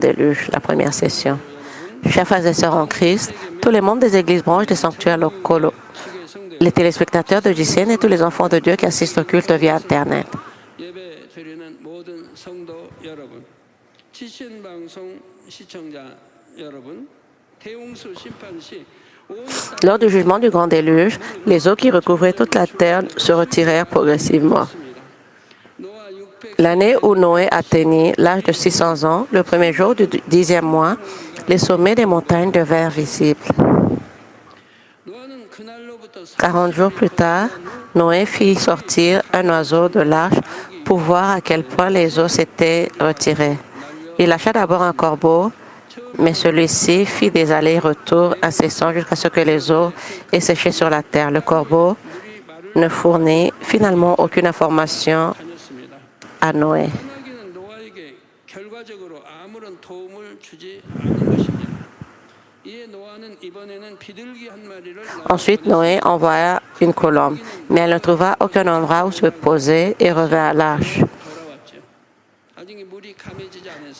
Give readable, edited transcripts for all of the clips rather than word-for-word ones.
déluge, la première session. Chers frères et sœurs en Christ, tous les membres des églises branches des sanctuaires locaux, les téléspectateurs de JCN et tous les enfants de Dieu qui assistent au culte via Internet. Lors du jugement du grand déluge, les eaux qui recouvraient toute la terre se retirèrent progressivement. L'année où Noé atteignit l'âge de 600 ans, le premier jour du 10e mois, les sommets des montagnes devinrent visibles. 40 jours plus tard, Noé fit sortir un oiseau de l'arche pour voir à quel point les eaux s'étaient retirées. Il lâcha d'abord un corbeau, mais celui-ci fit des allers-retours incessants jusqu'à ce que les eaux aient séché sur la terre. Le corbeau ne fournit finalement aucune information à Noé. Ensuite, Noé envoya une colombe, mais elle ne trouva aucun endroit où se poser et revint à l'arche.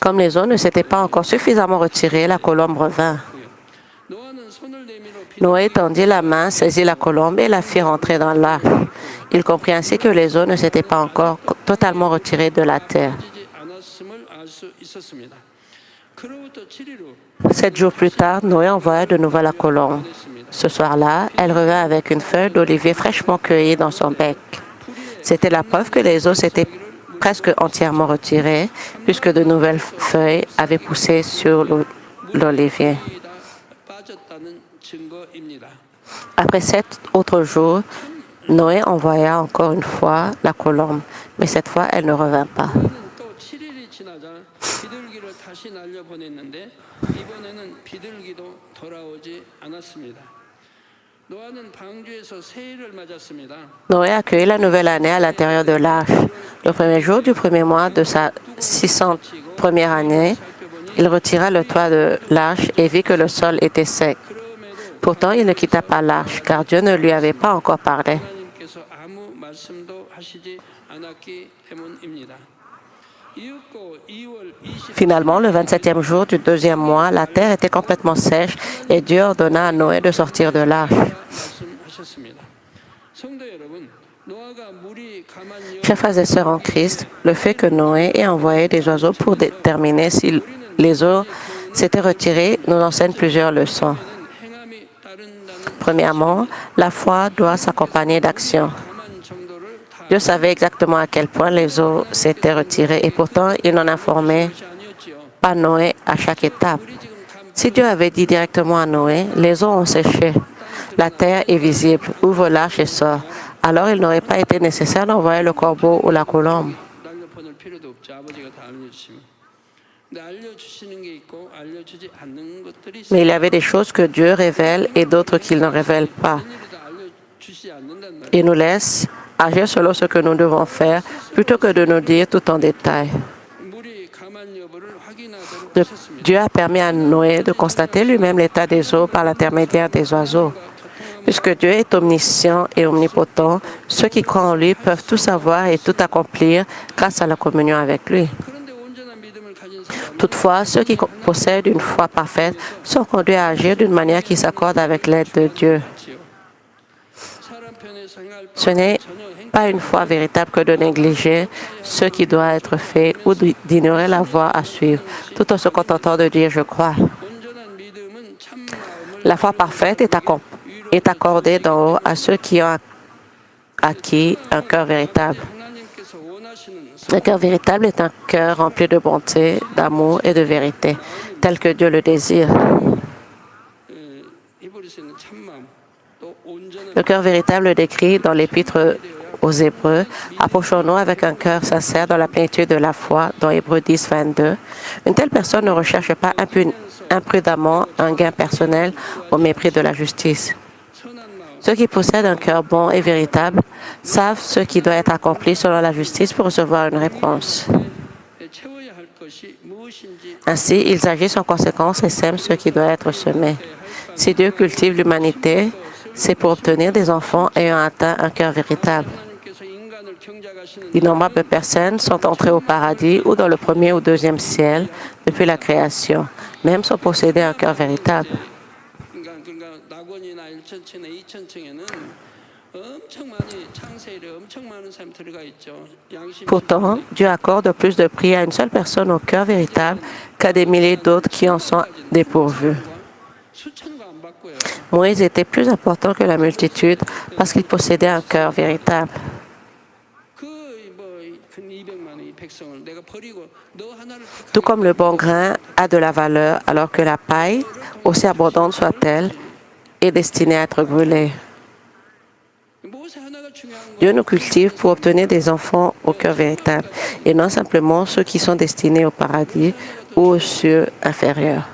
Comme les eaux ne s'étaient pas encore suffisamment retirées, la colombe revint. Noé tendit la main, saisit la colombe et la fit rentrer dans l'arche. Il comprit ainsi que les eaux ne s'étaient pas encore totalement retirées de la terre. 7 jours plus tard, Noé envoya de nouveau la colombe. Ce soir-là, elle revint avec une feuille d'olivier fraîchement cueillie dans son bec. C'était la preuve que les eaux s'étaient presque entièrement retirées, puisque de nouvelles feuilles avaient poussé sur l'olivier. Après 7 autres jours, Noé envoya encore une fois la colombe, mais cette fois, elle ne revint pas. Noé accueillit la nouvelle année à l'intérieur de l'arche. Le premier jour du premier mois de sa 601e année, il retira le toit de l'arche et vit que le sol était sec. Pourtant, il ne quitta pas l'arche, car Dieu ne lui avait pas encore parlé. Finalement, le 27e jour du 2e mois, la terre était complètement sèche et Dieu ordonna à Noé de sortir de l'arche. Chers frères et sœurs en Christ, le fait que Noé ait envoyé des oiseaux pour déterminer si les eaux s'étaient retirées nous enseigne plusieurs leçons. Premièrement, la foi doit s'accompagner d'action. Dieu savait exactement à quel point les eaux s'étaient retirées et pourtant il n'en informait pas Noé à chaque étape. Si Dieu avait dit directement à Noé, les eaux ont séché, la terre est visible, ouvre l'arche et sort, alors il n'aurait pas été nécessaire d'envoyer le corbeau ou la colombe. Mais il y avait des choses que Dieu révèle et d'autres qu'il ne révèle pas. Il nous laisse agir selon ce que nous devons faire plutôt que de nous dire tout en détail. Dieu a permis à Noé de constater lui-même l'état des eaux par l'intermédiaire des oiseaux. Puisque Dieu est omniscient et omnipotent, ceux qui croient en lui peuvent tout savoir et tout accomplir grâce à la communion avec lui. Toutefois, ceux qui possèdent une foi parfaite sont conduits à agir d'une manière qui s'accorde avec l'aide de Dieu. Ce n'est pas une foi véritable que de négliger ce qui doit être fait ou d'ignorer la voie à suivre, tout en se contentant de dire « je crois ». La foi parfaite est accordée d'en haut à ceux qui ont acquis un cœur véritable. Un cœur véritable est un cœur rempli de bonté, d'amour et de vérité, tel que Dieu le désire. Le cœur véritable décrit dans l'Épître aux Hébreux, approchons-nous avec un cœur sincère dans la plénitude de la foi, dans Hébreux 10, 22. Une telle personne ne recherche pas imprudemment un gain personnel au mépris de la justice. Ceux qui possèdent un cœur bon et véritable savent ce qui doit être accompli selon la justice pour recevoir une réponse. Ainsi, ils agissent en conséquence et sèment ce qui doit être semé. Si Dieu cultive l'humanité, c'est pour obtenir des enfants ayant atteint un cœur véritable. D'innombrables personnes sont entrées au paradis ou dans le premier ou deuxième ciel depuis la création, même sans posséder un cœur véritable. Pourtant, Dieu accorde plus de prix à une seule personne au cœur véritable qu'à des milliers d'autres qui en sont dépourvus. Moïse était plus important que la multitude parce qu'il possédait un cœur véritable. Tout comme le bon grain a de la valeur, alors que la paille, aussi abondante soit-elle, est destinée à être brûlée. Dieu nous cultive pour obtenir des enfants au cœur véritable et non simplement ceux qui sont destinés au paradis ou aux cieux inférieurs.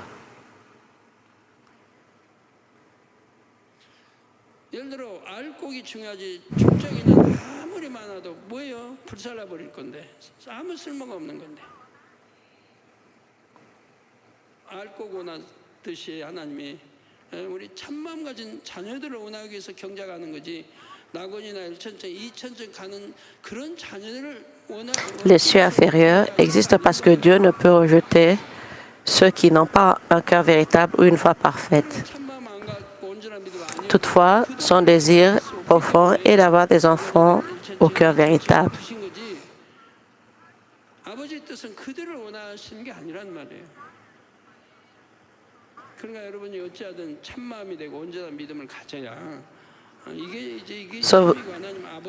Les cieux inférieurs existent parce que Dieu ne peut rejeter ceux qui n'ont pas un cœur véritable ou une foi parfaite. Toutefois, son désir profond est d'avoir des enfants au cœur véritable.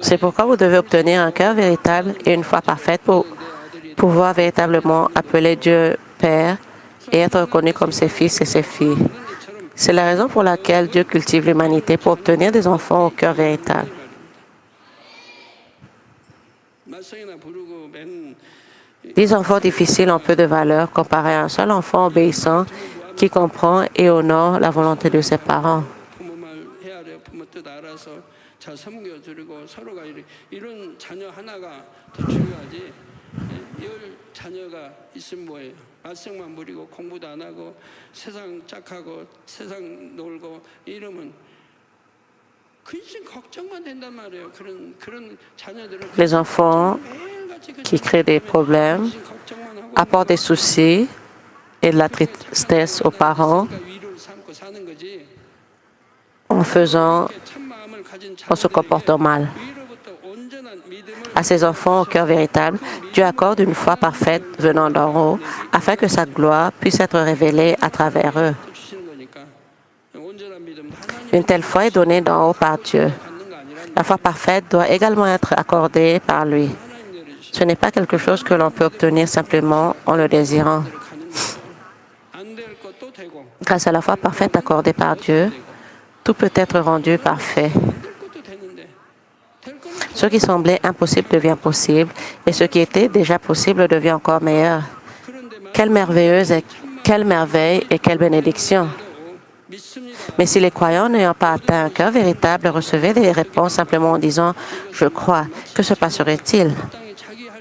C'est pourquoi vous devez obtenir un cœur véritable et une foi parfaite pour pouvoir véritablement appeler Dieu Père et être reconnu comme ses fils et ses filles. C'est la raison pour laquelle Dieu cultive l'humanité pour obtenir des enfants au cœur véritable. 10 enfants difficiles ont peu de valeur comparé à un seul enfant obéissant qui comprend et honore la volonté de ses parents. Les enfants qui créent des problèmes apportent des soucis et de la tristesse aux parents en se comportant mal. À ces enfants au cœur véritable, Dieu accorde une foi parfaite venant d'en haut afin que sa gloire puisse être révélée à travers eux. Une telle foi est donnée d'en haut par Dieu. La foi parfaite doit également être accordée par lui. Ce n'est pas quelque chose que l'on peut obtenir simplement en le désirant. Grâce à la foi parfaite accordée par Dieu, tout peut être rendu parfait. Ce qui semblait impossible devient possible et ce qui était déjà possible devient encore meilleur. Quelle merveilleuse et quelle merveille et quelle bénédiction! Mais si les croyants n'ayant pas atteint un cœur véritable recevaient des réponses simplement en disant « je crois », que se passerait-il?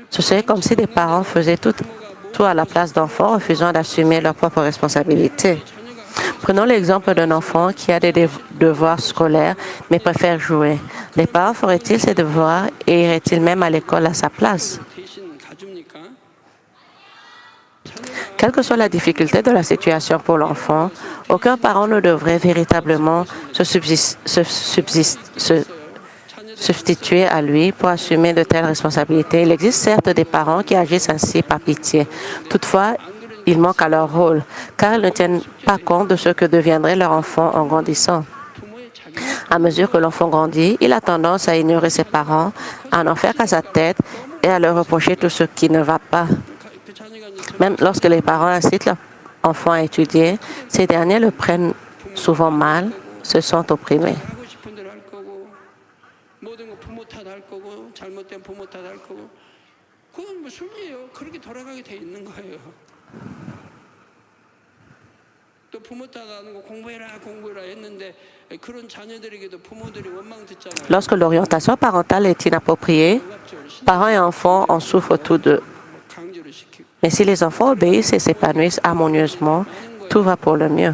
Ce serait comme si des parents faisaient tout à la place d'enfants, refusant d'assumer leurs propres responsabilités. Prenons l'exemple d'un enfant qui a des devoirs scolaires mais préfère jouer. Les parents feraient-ils ses devoirs et iraient-ils même à l'école à sa place? Quelle que soit la difficulté de la situation pour l'enfant, aucun parent ne devrait véritablement se substituer à lui pour assumer de telles responsabilités. Il existe certes des parents qui agissent ainsi par pitié. Toutefois, ils manquent à leur rôle, car ils ne tiennent pas compte de ce que deviendrait leur enfant en grandissant. À mesure que l'enfant grandit, il a tendance à ignorer ses parents, à n'en faire qu'à sa tête et à leur reprocher tout ce qui ne va pas. Même lorsque les parents incitent leur enfant à étudier, ces derniers le prennent souvent mal, se sentent opprimés. Lorsque l'orientation parentale est inappropriée, parents et enfants en souffrent tous deux. Mais si les enfants obéissent et s'épanouissent harmonieusement, tout va pour le mieux.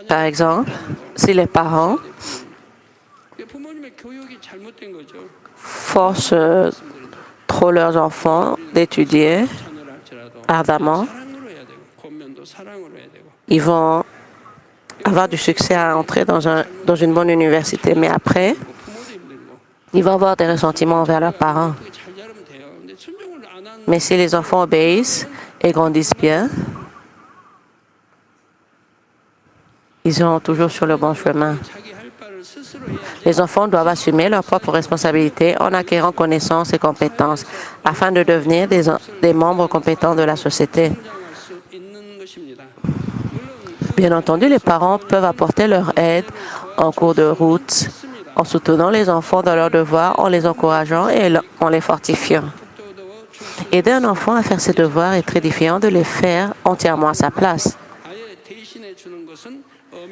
Par exemple, si les parents forcent trop leurs enfants d'étudier ardemment, ils vont avoir du succès à entrer dans une bonne université. Mais après, ils vont avoir des ressentiments envers leurs parents. Mais si les enfants obéissent et grandissent bien, ils seront toujours sur le bon chemin. Les enfants doivent assumer leurs propres responsabilités en acquérant connaissances et compétences afin de devenir des membres compétents de la société. Bien entendu, les parents peuvent apporter leur aide en cours de route, en soutenant les enfants dans leurs devoirs, en les encourageant et en les fortifiant. Aider un enfant à faire ses devoirs est très différent de les faire entièrement à sa place.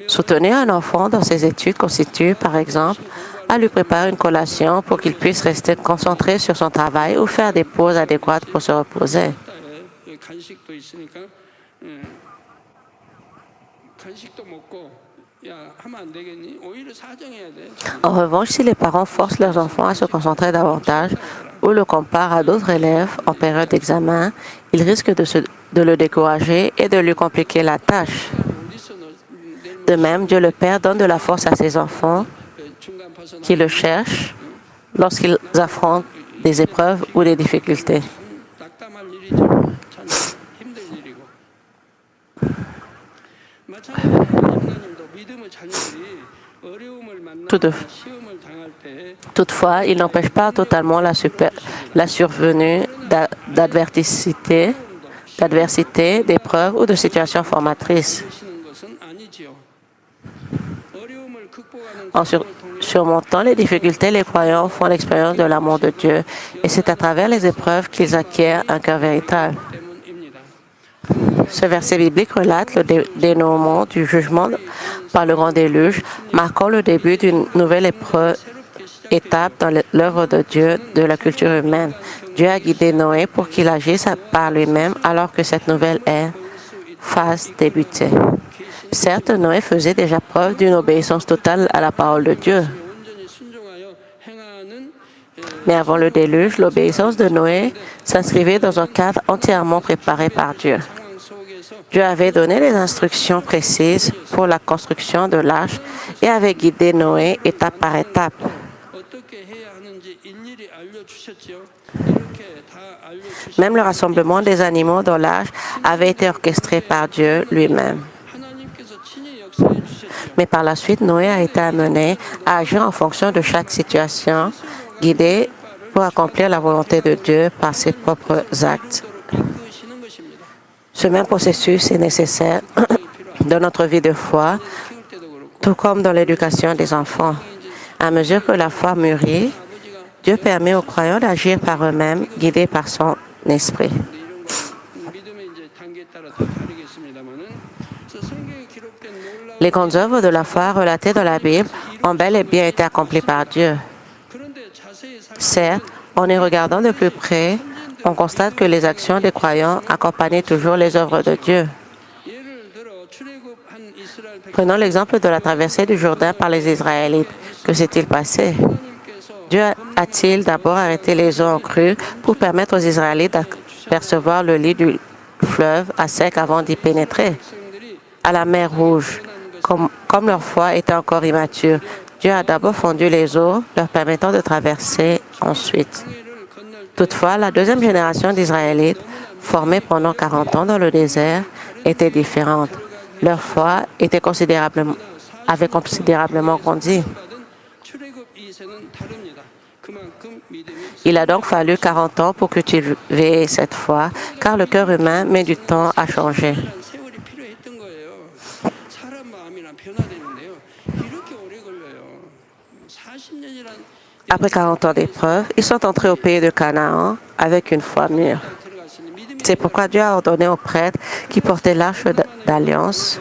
Soutenir un enfant dans ses études constitue, par exemple, à lui préparer une collation pour qu'il puisse rester concentré sur son travail ou faire des pauses adéquates pour se reposer. En revanche, si les parents forcent leurs enfants à se concentrer davantage ou le comparent à d'autres élèves en période d'examen, ils risquent de le décourager et de lui compliquer la tâche. De même, Dieu le Père donne de la force à ses enfants qui le cherchent lorsqu'ils affrontent des épreuves ou des difficultés. Toutefois, il n'empêche pas totalement la survenue d'adversité, d'épreuves ou de situations formatrices. En surmontant les difficultés, les croyants font l'expérience de l'amour de Dieu et c'est à travers les épreuves qu'ils acquièrent un cœur véritable. Ce verset biblique relate le dénouement du jugement par le grand déluge, marquant le début d'une nouvelle étape dans l'œuvre de Dieu de la culture humaine. Dieu a guidé Noé pour qu'il agisse par lui-même alors que cette nouvelle phase débutait. Certes, Noé faisait déjà preuve d'une obéissance totale à la parole de Dieu. Mais avant le déluge, l'obéissance de Noé s'inscrivait dans un cadre entièrement préparé par Dieu. Dieu avait donné les instructions précises pour la construction de l'arche et avait guidé Noé étape par étape. Même le rassemblement des animaux dans l'arche avait été orchestré par Dieu lui-même. Mais par la suite, Noé a été amené à agir en fonction de chaque situation, guidé pour accomplir la volonté de Dieu par ses propres actes. Ce même processus est nécessaire dans notre vie de foi, tout comme dans l'éducation des enfants. À mesure que la foi mûrit, Dieu permet aux croyants d'agir par eux-mêmes, guidés par son esprit. Les grandes œuvres de la foi relatées dans la Bible ont bel et bien été accomplies par Dieu. Certes, en y regardant de plus près, on constate que les actions des croyants accompagnaient toujours les œuvres de Dieu. Prenons l'exemple de la traversée du Jourdain par les Israélites. Que s'est-il passé? Dieu a-t-il d'abord arrêté les eaux en crue pour permettre aux Israélites d'apercevoir le lit du fleuve à sec avant d'y pénétrer? À la mer Rouge, comme leur foi était encore immature, Dieu a d'abord fondu les eaux, leur permettant de traverser ensuite. Toutefois, la deuxième génération d'Israélites, formée pendant 40 ans dans le désert, était différente. Leur foi avait considérablement grandi. Il a donc fallu 40 ans pour cultiver cette foi, car le cœur humain met du temps à changer. Après 40 ans d'épreuve, ils sont entrés au pays de Canaan avec une foi mûre. C'est pourquoi Dieu a ordonné aux prêtres qui portaient l'arche d'alliance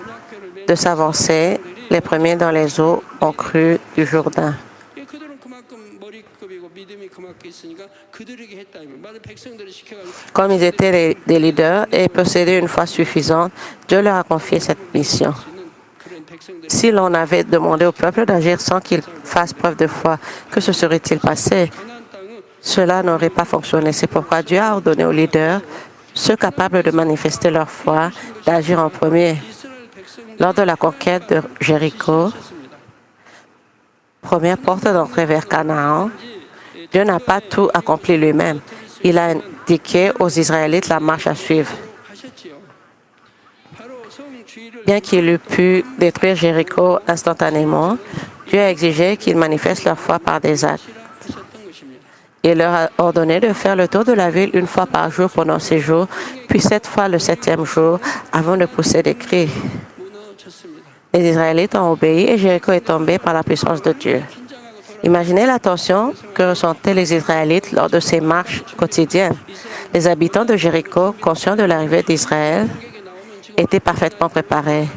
de s'avancer les premiers dans les eaux en crue du Jourdain. Comme ils étaient des leaders et possédaient une foi suffisante, Dieu leur a confié cette mission. Si l'on avait demandé au peuple d'agir sans qu'il fasse preuve de foi, que se serait-il passé? Cela n'aurait pas fonctionné. C'est pourquoi Dieu a ordonné aux leaders, ceux capables de manifester leur foi, d'agir en premier. Lors de la conquête de Jéricho, première porte d'entrée vers Canaan, Dieu n'a pas tout accompli lui-même. Il a indiqué aux Israélites la marche à suivre. Bien qu'il eût pu détruire Jéricho instantanément, Dieu a exigé qu'ils manifestent leur foi par des actes. Il leur a ordonné de faire le tour de la ville une fois par jour pendant 6 jours, puis 7 fois le 7e jour, avant de pousser des cris. Les Israélites ont obéi et Jéricho est tombé par la puissance de Dieu. Imaginez la tension que ressentaient les Israélites lors de ces marches quotidiennes. Les habitants de Jéricho, conscients de l'arrivée d'Israël, étaient parfaitement préparés.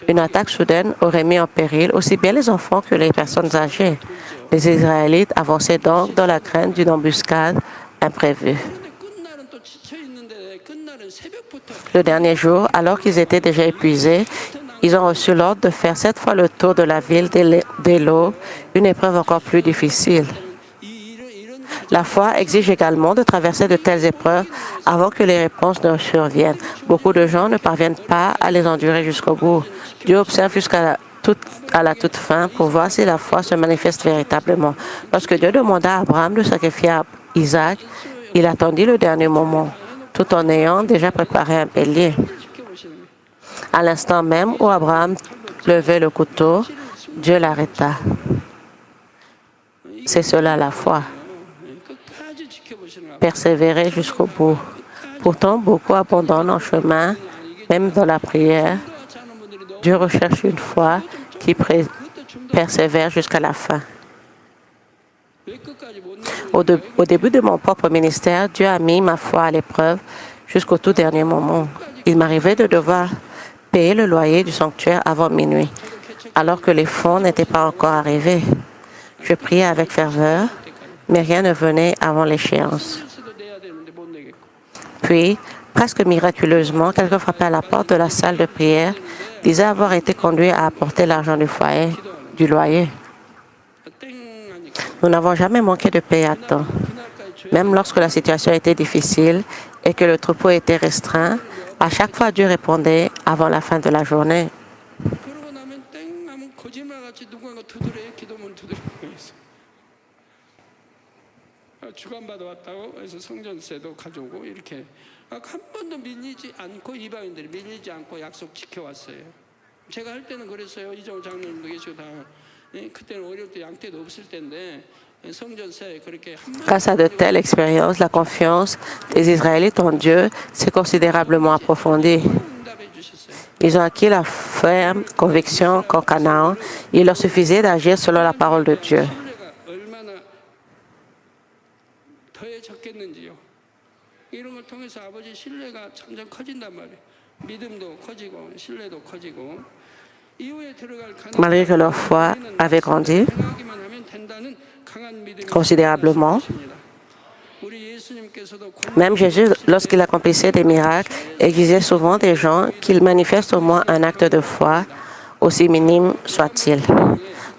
Une attaque soudaine aurait mis en péril aussi bien les enfants que les personnes âgées. Les Israélites avançaient donc dans la crainte d'une embuscade imprévue. Le dernier jour, alors qu'ils étaient déjà épuisés, ils ont reçu l'ordre de faire 7 fois le tour de la ville dès l'aube, une épreuve encore plus difficile. La foi exige également de traverser de telles épreuves avant que les réponses ne surviennent. Beaucoup de gens ne parviennent pas à les endurer jusqu'au bout. Dieu observe jusqu'à la toute fin pour voir si la foi se manifeste véritablement. Lorsque Dieu demanda à Abraham de sacrifier Isaac, il attendit le dernier moment, tout en ayant déjà préparé un bélier. À l'instant même où Abraham levait le couteau, Dieu l'arrêta. C'est cela la foi. Persévérer jusqu'au bout. Pourtant, beaucoup abandonnent en chemin, même dans la prière. Dieu recherche une foi qui persévère jusqu'à la fin. Au début de mon propre ministère, Dieu a mis ma foi à l'épreuve jusqu'au tout dernier moment. Il m'arrivait de devoir payer le loyer du sanctuaire avant minuit, alors que les fonds n'étaient pas encore arrivés. Je priais avec ferveur, mais rien ne venait avant l'échéance. Puis, presque miraculeusement, quelqu'un frappait à la porte de la salle de prière, disait avoir été conduit à apporter l'argent du loyer. Nous n'avons jamais manqué de payer à temps. Même lorsque la situation était difficile et que le troupeau était restreint, à chaque fois Dieu répondait avant la fin de la journée. 주관받아왔다고 해서 성전세도 가져오고 이렇게 한 번도 밀리지 않고 이방인들이 밀리지 않고 약속 지켜왔어요. 제가 할 때는 그랬어요. 이정우 장로님도 계시고 다 그때는 어릴 때 양떼도 없을 때인데 성전세 그렇게 Grâce à de telles expériences, la confiance des Israélites en Dieu s'est considérablement approfondie. Ils ont acquis la ferme conviction qu'en Canaan, il leur suffisait d'agir selon la parole de Dieu. 이런 걸 통해서 아버지 신뢰가 점점 커진단 말이에요. 믿음도 커지고 신뢰도 커지고 이후에 들어갈 Malgré que leur foi avait grandi considérablement, même Jésus, lorsqu'il accomplissait des miracles, exigeait souvent des gens qu'ils manifestent au moins un acte de foi, aussi minime soit-il.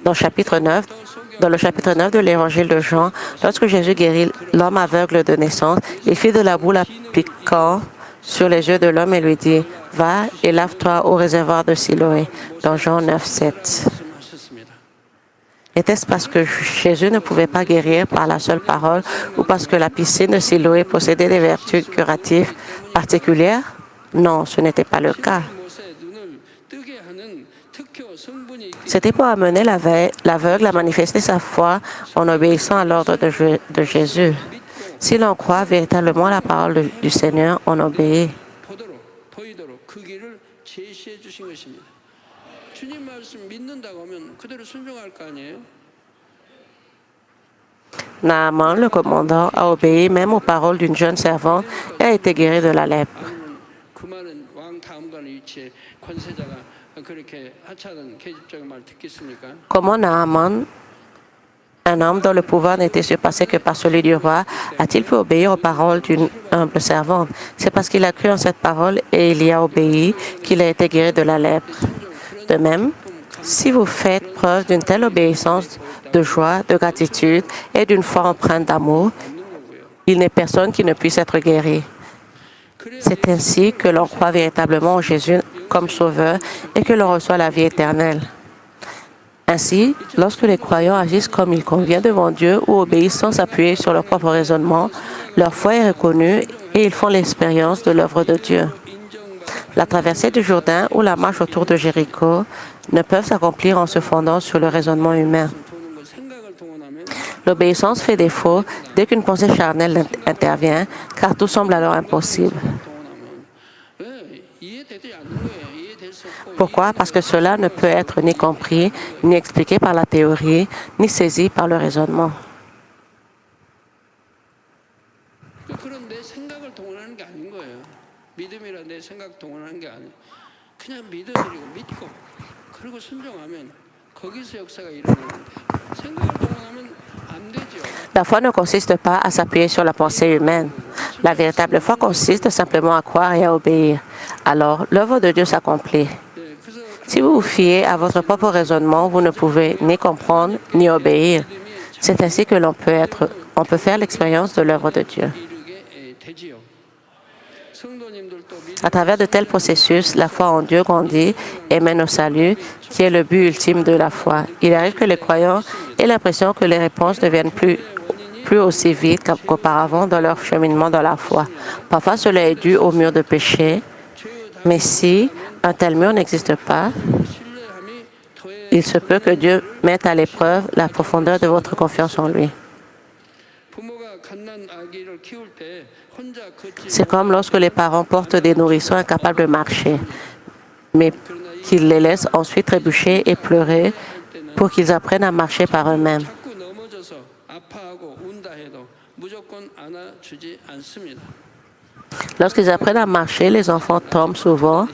Dans le chapitre 9 de l'Évangile de Jean, lorsque Jésus guérit l'homme aveugle de naissance, il fit de la boule appliquant sur les yeux de l'homme et lui dit « Va et lave-toi au réservoir de Siloé » dans Jean 9, 7. Était-ce parce que Jésus ne pouvait pas guérir par la seule parole ou parce que la piscine de Siloé possédait des vertus curatives particulières? Non, ce n'était pas le cas. C'était pour amener l'aveugle à manifester sa foi en obéissant à l'ordre de Jésus. Si l'on croit véritablement la parole du Seigneur, on obéit. Naaman, le commandant, a obéi même aux paroles d'une jeune servante et a été guéri de la lèpre. Comment Naaman Un homme dont le pouvoir n'était surpassé que par celui du roi a-t-il pu obéir aux paroles d'une humble servante? C'est parce qu'il a cru en cette parole et il y a obéi qu'il a été guéri de la lèpre. De même, si vous faites preuve d'une telle obéissance, de joie, de gratitude et d'une foi empreinte d'amour, il n'est personne qui ne puisse être guéri. C'est ainsi que l'on croit véritablement en Jésus comme Sauveur et que l'on reçoit la vie éternelle. Ainsi, lorsque les croyants agissent comme il convient devant Dieu ou obéissent sans s'appuyer sur leur propre raisonnement, leur foi est reconnue et ils font l'expérience de l'œuvre de Dieu. La traversée du Jourdain ou la marche autour de Jéricho ne peuvent s'accomplir en se fondant sur le raisonnement humain. L'obéissance fait défaut dès qu'une pensée charnelle intervient, car tout semble alors impossible. Pourquoi? Parce que cela ne peut être ni compris, ni expliqué par la théorie, ni saisi par le raisonnement. La foi ne consiste pas à s'appuyer sur la pensée humaine. La véritable foi consiste simplement à croire et à obéir. Alors, l'œuvre de Dieu s'accomplit. Si vous vous fiez à votre propre raisonnement, vous ne pouvez ni comprendre ni obéir. C'est ainsi que l'on peut faire l'expérience de l'œuvre de Dieu. À travers de tels processus, la foi en Dieu grandit et mène au salut, qui est le but ultime de la foi. Il arrive que les croyants aient l'impression que les réponses ne viennent plus aussi vite qu'auparavant dans leur cheminement dans la foi. Parfois, cela est dû au mur de péché, mais si un tel mur n'existe pas, il se peut que Dieu mette à l'épreuve la profondeur de votre confiance en lui. C'est comme lorsque les parents portent des nourrissons incapables de marcher, mais qu'ils les laissent ensuite trébucher et pleurer pour qu'ils apprennent à marcher par eux-mêmes. Lorsqu'ils apprennent à marcher, les enfants tombent souvent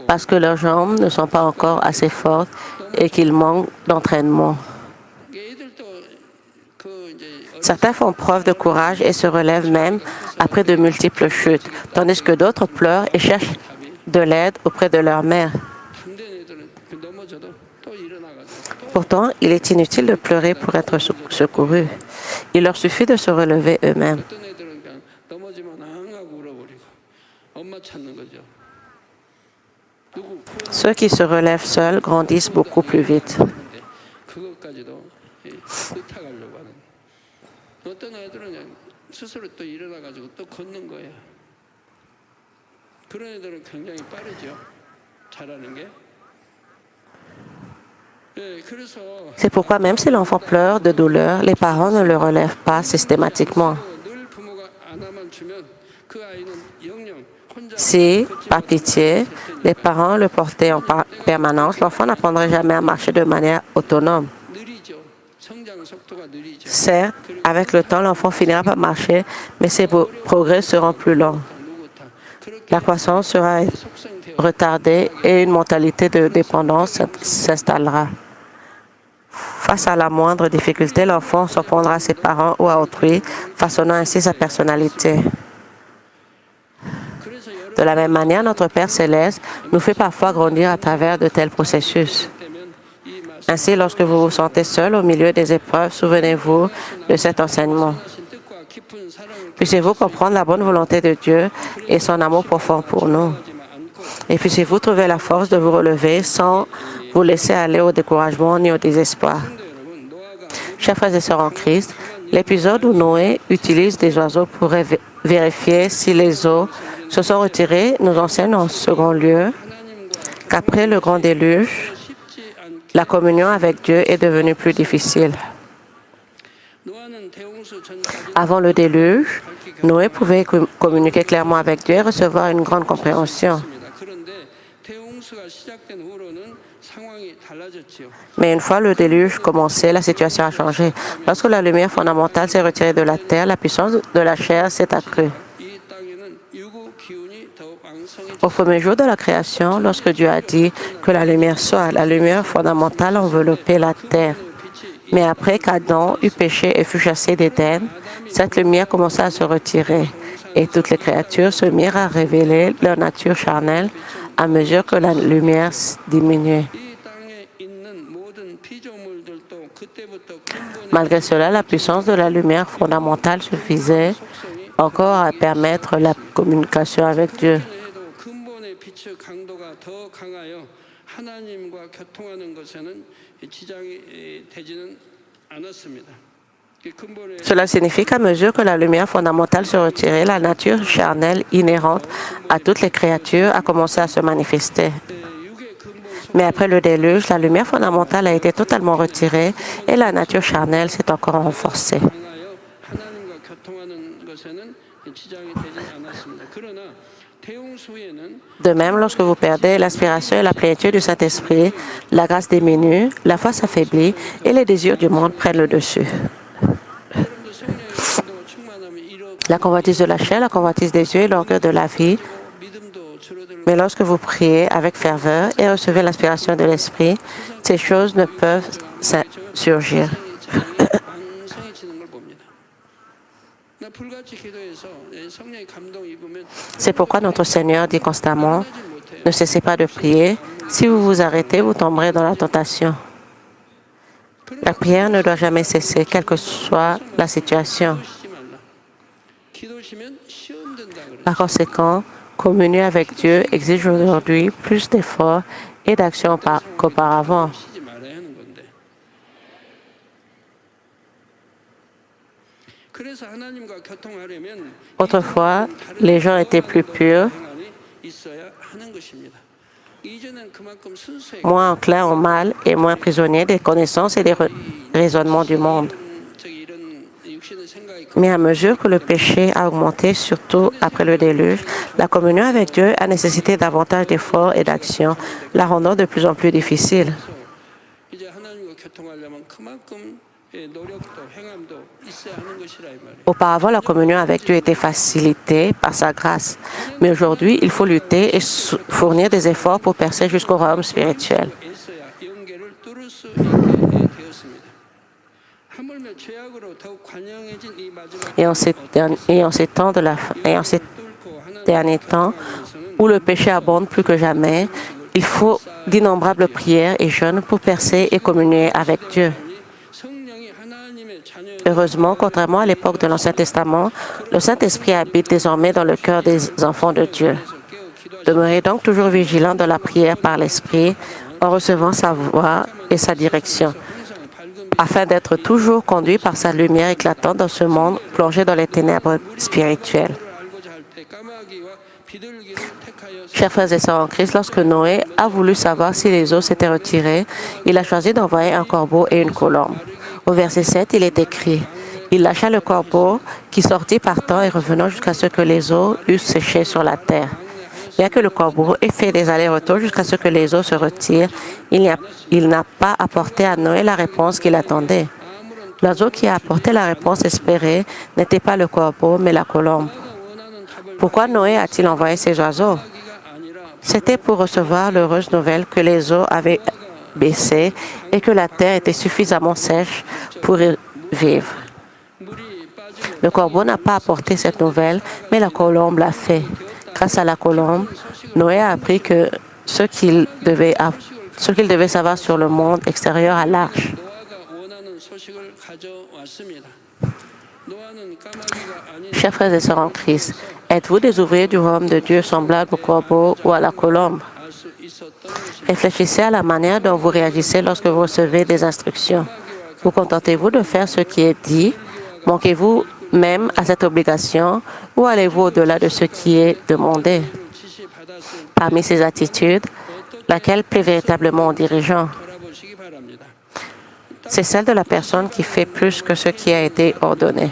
parce que leurs jambes ne sont pas encore assez fortes et qu'ils manquent d'entraînement. Certains font preuve de courage et se relèvent même après de multiples chutes, tandis que d'autres pleurent et cherchent de l'aide auprès de leur mère. Pourtant, il est inutile de pleurer pour être secouru. Il leur suffit de se relever eux-mêmes. Ceux qui se relèvent seuls grandissent beaucoup plus vite. C'est pourquoi même si l'enfant pleure de douleur, les parents ne le relèvent pas systématiquement. Si, par pitié, les parents le portaient en permanence, l'enfant n'apprendrait jamais à marcher de manière autonome. Certes, avec le temps, l'enfant finira par marcher, mais ses progrès seront plus lents. La croissance sera retardée et une mentalité de dépendance s'installera. Face à la moindre difficulté, l'enfant s'en prendra à ses parents ou à autrui, façonnant ainsi sa personnalité. De la même manière, notre Père céleste nous fait parfois grandir à travers de tels processus. Ainsi, lorsque vous vous sentez seul au milieu des épreuves, souvenez-vous de cet enseignement. Puissiez-vous comprendre la bonne volonté de Dieu et son amour profond pour nous. Et puissiez-vous trouver la force de vous relever sans vous laisser aller au découragement ni au désespoir. Chers frères et sœurs en Christ, l'épisode où Noé utilise des oiseaux pour vérifier si les eaux se sont retirées nous enseigne en second lieu qu'après le grand déluge, la communion avec Dieu est devenue plus difficile. Avant le déluge, Noé pouvait communiquer clairement avec Dieu et recevoir une grande compréhension. Mais une fois le déluge commencé, la situation a changé. Lorsque la lumière fondamentale s'est retirée de la terre, la puissance de la chair s'est accrue. Au premier jour de la création, lorsque Dieu a dit que la lumière soit, la lumière fondamentale enveloppait la terre. Mais après qu'Adam eut péché et fut chassé d'Éden, cette lumière commença à se retirer et toutes les créatures se mirent à révéler leur nature charnelle à mesure que la lumière diminuait. Malgré cela, la puissance de la lumière fondamentale suffisait encore à permettre la communication avec Dieu. Cela signifie qu'à mesure que la lumière fondamentale se retirait, la nature charnelle inhérente à toutes les créatures a commencé à se manifester. Mais après le déluge, la lumière fondamentale a été totalement retirée et la nature charnelle s'est encore renforcée. De même, lorsque vous perdez l'aspiration et la plénitude du Saint-Esprit, la grâce diminue, la foi s'affaiblit et les désirs du monde prennent le dessus. La convoitise de la chair, la convoitise des yeux et l'orgueil de la vie. Mais lorsque vous priez avec ferveur et recevez l'inspiration de l'Esprit, ces choses ne peuvent surgir. C'est pourquoi notre Seigneur dit constamment, ne cessez pas de prier. Si vous vous arrêtez, vous tomberez dans la tentation. La prière ne doit jamais cesser, quelle que soit la situation. Par conséquent, communier avec Dieu exige aujourd'hui plus d'efforts et d'actions qu'auparavant. Autrefois, les gens étaient plus purs, moins enclins au mal et moins prisonniers des connaissances et des raisonnements du monde. Mais à mesure que le péché a augmenté, surtout après le déluge, la communion avec Dieu a nécessité davantage d'efforts et d'actions, la rendant de plus en plus difficile. Auparavant, la communion avec Dieu était facilitée par sa grâce, mais aujourd'hui, il faut lutter et fournir des efforts pour percer jusqu'au royaume spirituel. Et en ces derniers temps, où le péché abonde plus que jamais, il faut d'innombrables prières et jeûnes pour percer et communier avec Dieu. Heureusement, contrairement à l'époque de l'Ancien Testament, le Saint-Esprit habite désormais dans le cœur des enfants de Dieu. Demeurez donc toujours vigilants dans la prière par l'Esprit, en recevant sa voix et sa direction, afin d'être toujours conduit par sa lumière éclatante dans ce monde plongé dans les ténèbres spirituelles. Chers frères et sœurs en Christ, lorsque Noé a voulu savoir si les eaux s'étaient retirées, il a choisi d'envoyer un corbeau et une colombe. Au verset 7, il est écrit, « Il lâcha le corbeau qui sortit partant et revenant jusqu'à ce que les eaux eussent séché sur la terre. » Bien que le corbeau ait fait des allers-retours jusqu'à ce que les eaux se retirent, il n'a pas apporté à Noé la réponse qu'il attendait. L'oiseau qui a apporté la réponse espérée n'était pas le corbeau, mais la colombe. Pourquoi Noé a-t-il envoyé ces oiseaux? C'était pour recevoir l'heureuse nouvelle que les eaux avaient baissé et que la terre était suffisamment sèche pour y vivre. Le corbeau n'a pas apporté cette nouvelle, mais la colombe l'a fait. Grâce à la colombe, Noé a appris que ce qu'il devait savoir sur le monde extérieur à l'arche. Chers frères et sœurs en Christ, êtes-vous des ouvriers du royaume de Dieu semblables au corbeau ou à la colombe? Réfléchissez à la manière dont vous réagissez lorsque vous recevez des instructions. Vous contentez-vous de faire ce qui est dit? Manquez-vous même à cette obligation ou allez-vous au-delà de ce qui est demandé? Parmi ces attitudes, laquelle plaît véritablement aux dirigeants? C'est celle de la personne qui fait plus que ce qui a été ordonné.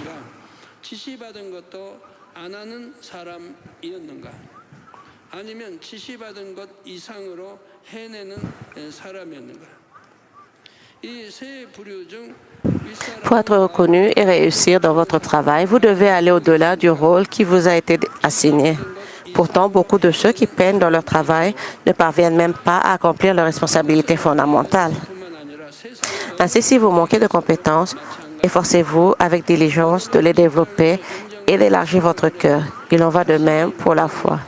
Pour être reconnu et réussir dans votre travail, vous devez aller au-delà du rôle qui vous a été assigné. Pourtant, beaucoup de ceux qui peinent dans leur travail ne parviennent même pas à accomplir leurs responsabilités fondamentales. Ainsi, si vous manquez de compétences, efforcez-vous avec diligence de les développer et d'élargir votre cœur. Il en va de même pour la foi.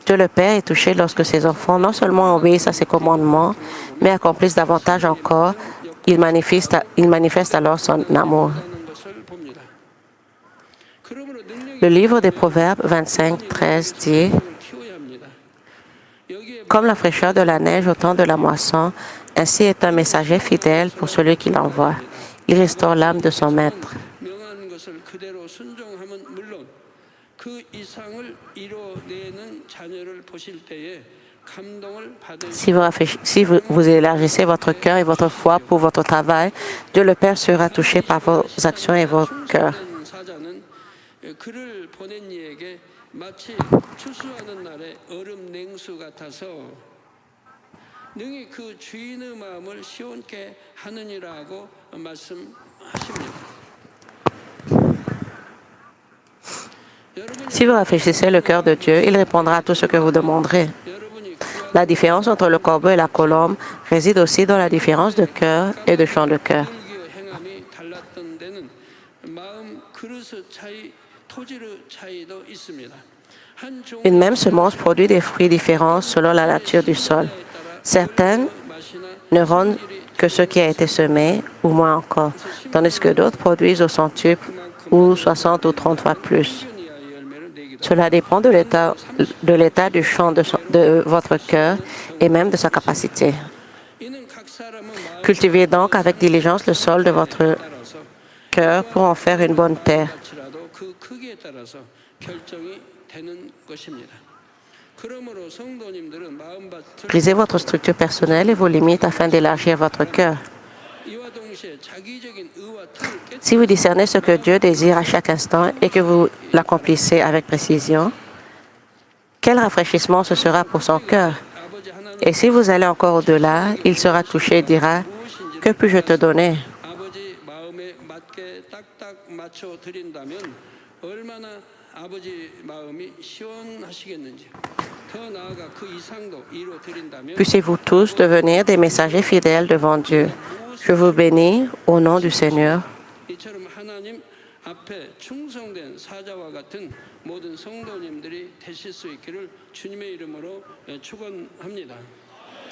Dieu le Père est touché lorsque ses enfants non seulement obéissent à ses commandements, mais accomplissent davantage encore. Il manifeste alors son amour. Le livre des Proverbes 25, 13 dit « Comme la fraîcheur de la neige au temps de la moisson, ainsi est un messager fidèle pour celui qui l'envoie. Il restaure l'âme de son maître. » Si vous élargissez votre cœur et votre foi pour votre travail, Dieu le Père sera touché par vos actions et vos cœurs. Si vous rafraîchissez le cœur de Dieu, il répondra à tout ce que vous demanderez. La différence entre le corbeau et la colombe réside aussi dans la différence de cœur et de champ de cœur. Une même semence produit des fruits différents selon la nature du sol. Certaines ne rendent que ce qui a été semé, ou moins encore, tandis que d'autres produisent au centuple, ou 60 ou 30 fois plus. Cela dépend de l'état du champ de votre cœur et même de sa capacité. Cultivez donc avec diligence le sol de votre cœur pour en faire une bonne terre. Brisez votre structure personnelle et vos limites afin d'élargir votre cœur. Si vous discernez ce que Dieu désire à chaque instant et que vous l'accomplissez avec précision, quel rafraîchissement ce sera pour son cœur. Et si vous allez encore au-delà, il sera touché et dira, « Que puis-je te donner ?» Puissiez-vous tous devenir des messagers fidèles devant Dieu. Je vous bénis au nom du Seigneur.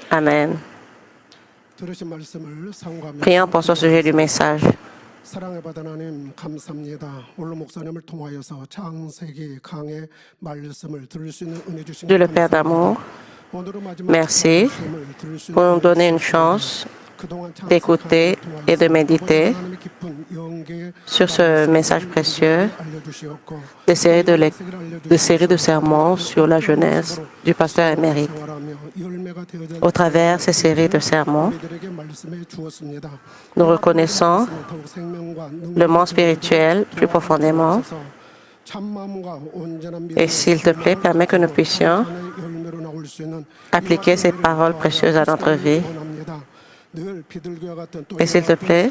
Amen. Prions pour ce sujet du message. 사랑해받은 하나님 감사합니다. 오늘 목사님을 통하여서 창세기 강의 말씀을 들을 수 있는 은혜 주신 Dieu le Père d'amour, merci pour nous donner une chance d'écouter et de méditer sur ce message précieux des séries de sermons sur la jeunesse du pasteur émérite. Au travers ces séries de sermons, nous reconnaissons le monde spirituel plus profondément. Et s'il te plaît, permets que nous puissions appliquer ces paroles précieuses à notre vie. Et s'il te plaît,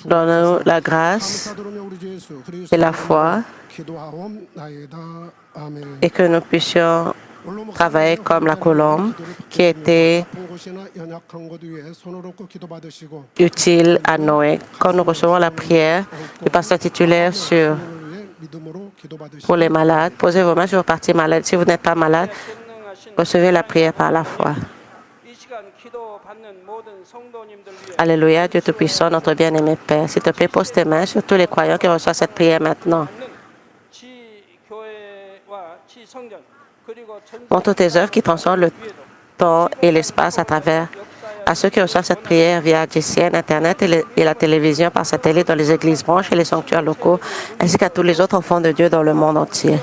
donne-nous la grâce et la foi et que nous puissions travailler comme la colombe qui était utile à Noé. Quand nous recevons la prière du pasteur titulaire pour les malades, posez vos mains sur vos parties malades. Si vous n'êtes pas malade, recevez la prière par la foi. Alléluia, Dieu Tout-Puissant, notre bien-aimé Père. S'il te plaît, pose tes mains sur tous les croyants qui reçoivent cette prière maintenant. Montre tes œuvres qui transcendent le temps et l'espace à ceux qui reçoivent cette prière via GCN, Internet et la télévision par satellite dans les églises branches et les sanctuaires locaux, ainsi qu'à tous les autres enfants de Dieu dans le monde entier.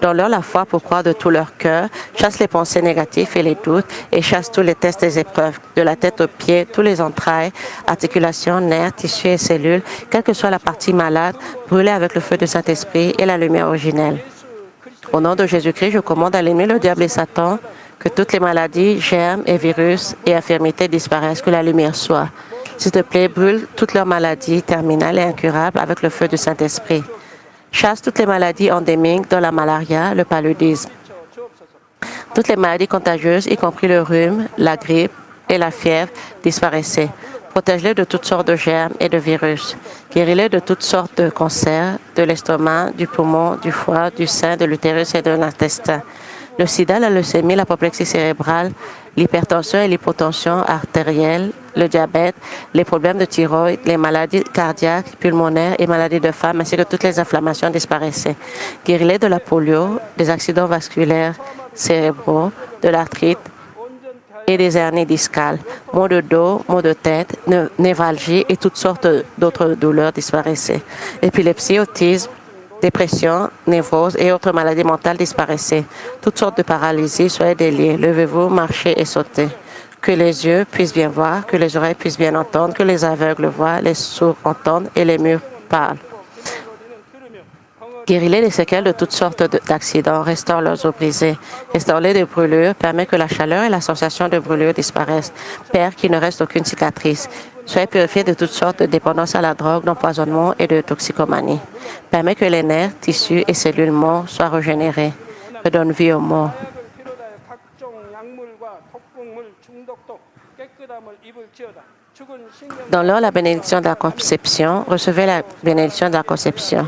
Donne-leur la foi pour croire de tout leur cœur, chasse les pensées négatives et les doutes et chasse tous les tests des épreuves, de la tête aux pieds, tous les entrailles, articulations, nerfs, tissus et cellules, quelle que soit la partie malade, brûlez avec le feu du Saint-Esprit et la lumière originelle. Au nom de Jésus-Christ, je commande à l'ennemi, le diable et Satan, que toutes les maladies, germes et virus et infirmités disparaissent, que la lumière soit. S'il te plaît, brûle toutes leurs maladies terminales et incurables avec le feu du Saint-Esprit. Chasse toutes les maladies endémiques, dont la malaria, le paludisme. Toutes les maladies contagieuses, y compris le rhume, la grippe et la fièvre, disparaissaient. Protège-les de toutes sortes de germes et de virus. Guéris-les de toutes sortes de cancers, de l'estomac, du poumon, du foie, du sein, de l'utérus et de l'intestin. Le sida, la leucémie, l'apoplexie cérébrale, l'hypertension et l'hypotension artérielle, le diabète, les problèmes de thyroïde, les maladies cardiaques, pulmonaires et maladies de femme, ainsi que toutes les inflammations disparaissaient. Guéris-les de la polio, des accidents vasculaires cérébraux, de l'arthrite et des hernies discales. Maux de dos, maux de tête, névralgie et toutes sortes d'autres douleurs disparaissaient. Épilepsie, autisme, dépression, névrose et autres maladies mentales disparaissaient. Toutes sortes de paralysie, soyez déliés. Levez-vous, marchez et sautez. Que les yeux puissent bien voir, que les oreilles puissent bien entendre, que les aveugles voient, les sourds entendent et les mûrs parlent. Guéris-les des séquelles de toutes sortes d'accidents, restaure leurs os brisés, restaure-les des brûlures, permet que la chaleur et la sensation de brûlure disparaissent. Père, qu'il ne reste aucune cicatrice. Soyez purifiés de toutes sortes de dépendances à la drogue, d'empoisonnement et de toxicomanie. Permet que les nerfs, tissus et cellules morts soient régénérés. Redonne vie aux morts. Donne-leur la bénédiction de la conception. Recevez la bénédiction de la conception.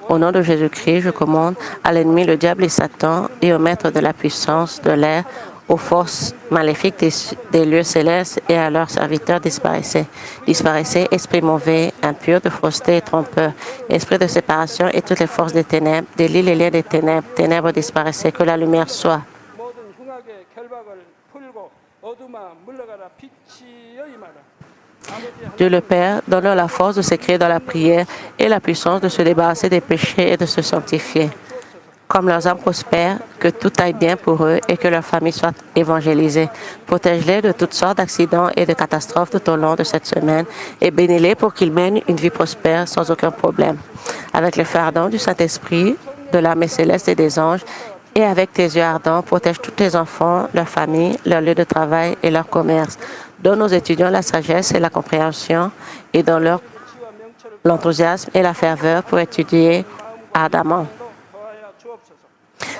Au nom de Jésus-Christ, je commande à l'ennemi, le diable et Satan, et au maître de la puissance de l'air, aux forces maléfiques des lieux célestes et à leurs serviteurs, disparaissez. Disparaissez, esprit mauvais, impur, de fausseté et trompeur, esprit de séparation et toutes les forces des ténèbres, délie les liens des ténèbres, ténèbres disparaissez, que la lumière soit. Dieu le Père, donne-leur la force de s'écrire dans la prière et la puissance de se débarrasser des péchés et de se sanctifier. Comme leurs âmes prospèrent, que tout aille bien pour eux et que leur famille soit évangélisée. Protège-les de toutes sortes d'accidents et de catastrophes tout au long de cette semaine et bénis-les pour qu'ils mènent une vie prospère sans aucun problème. Avec le feu ardent du Saint-Esprit, de l'armée céleste et des anges, et avec tes yeux ardents, protège tous tes enfants, leur famille, leur lieu de travail et leur commerce. Donne aux étudiants la sagesse et la compréhension et donne-leur l'enthousiasme et la ferveur pour étudier ardemment.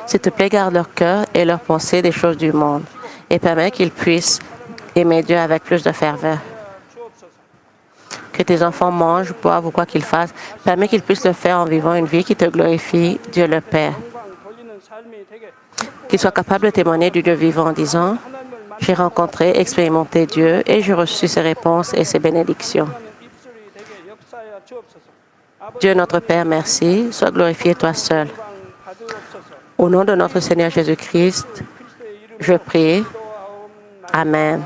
S'il te plaît, garde leur cœur et leurs pensées des choses du monde et permets qu'ils puissent aimer Dieu avec plus de ferveur. Que tes enfants mangent, boivent ou quoi qu'ils fassent, permets qu'ils puissent le faire en vivant une vie qui te glorifie, Dieu le Père. Qu'ils soient capables de témoigner du Dieu vivant en disant « J'ai rencontré, expérimenté Dieu et j'ai reçu ses réponses et ses bénédictions. » Dieu notre Père, merci. Sois glorifié toi seul. Au nom de notre Seigneur Jésus-Christ, je prie. Amen.